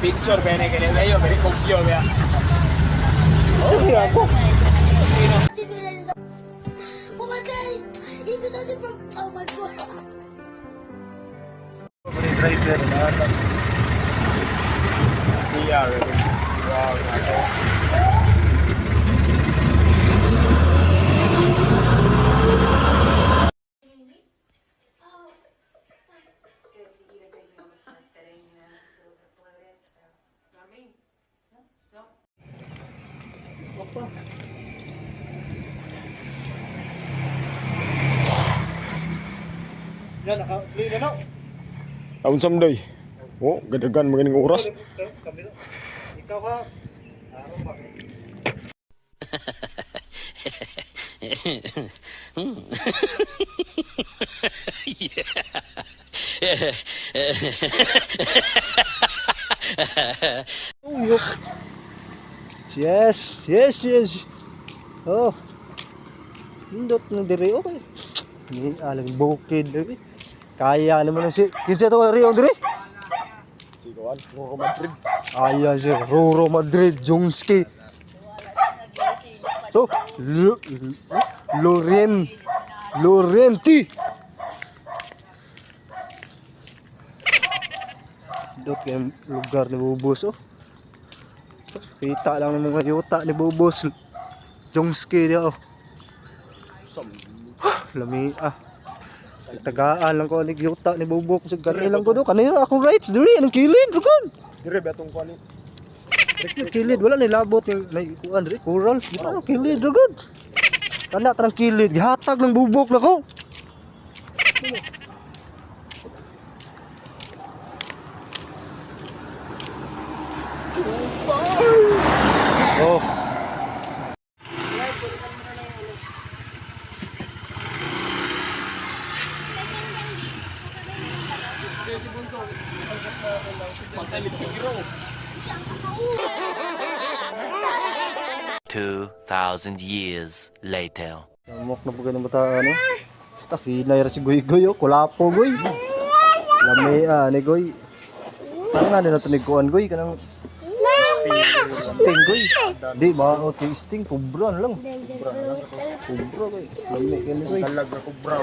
picture bene che ne io per il coggeo via. Sige ako. Oh my god! Even though from oh my god! Driver na ata. Iya, wow, nato. Yan, naka-free na no? Taon someday. Oh, gadagan maganing oras. Kami no? Ikaw ha? Araw ba? Uyok. Yes, yes, yes. Oh. Hindot na diri okay. Ni alang bukid diri. Kaya naman si kinsa to Rio diri? Sigawan, Roro Madrid. Ayan si Roro Madrid Jungski. So, Laurenti. Dot yung lugar ni Bubos oh. Kita lang ng mga yuta ni Bubos. Jungski dia oh. Lami ah. Tagaan lang ko ni yuta ni Bubok sa kanilang ko do. Kanira akong rights diri anong kilid rugod. Dire betong kwani. Kilid wala ni labot yung kuan diri corals di pa kilid rugod. Kana tarang kilid gihatag ng Bubok na ko. Oh. Pagkalit siguro. 2,000 years later. Amok na po ganun bata ano. Takinay ra si Goy oh, kulapo Goy. Lami ni Goy. Tanga na to ni kuan Goy kanang sting Goy. Di ba o sting kubra na lang. Kubra Goy. Lami kini Goy. Talag na kubra.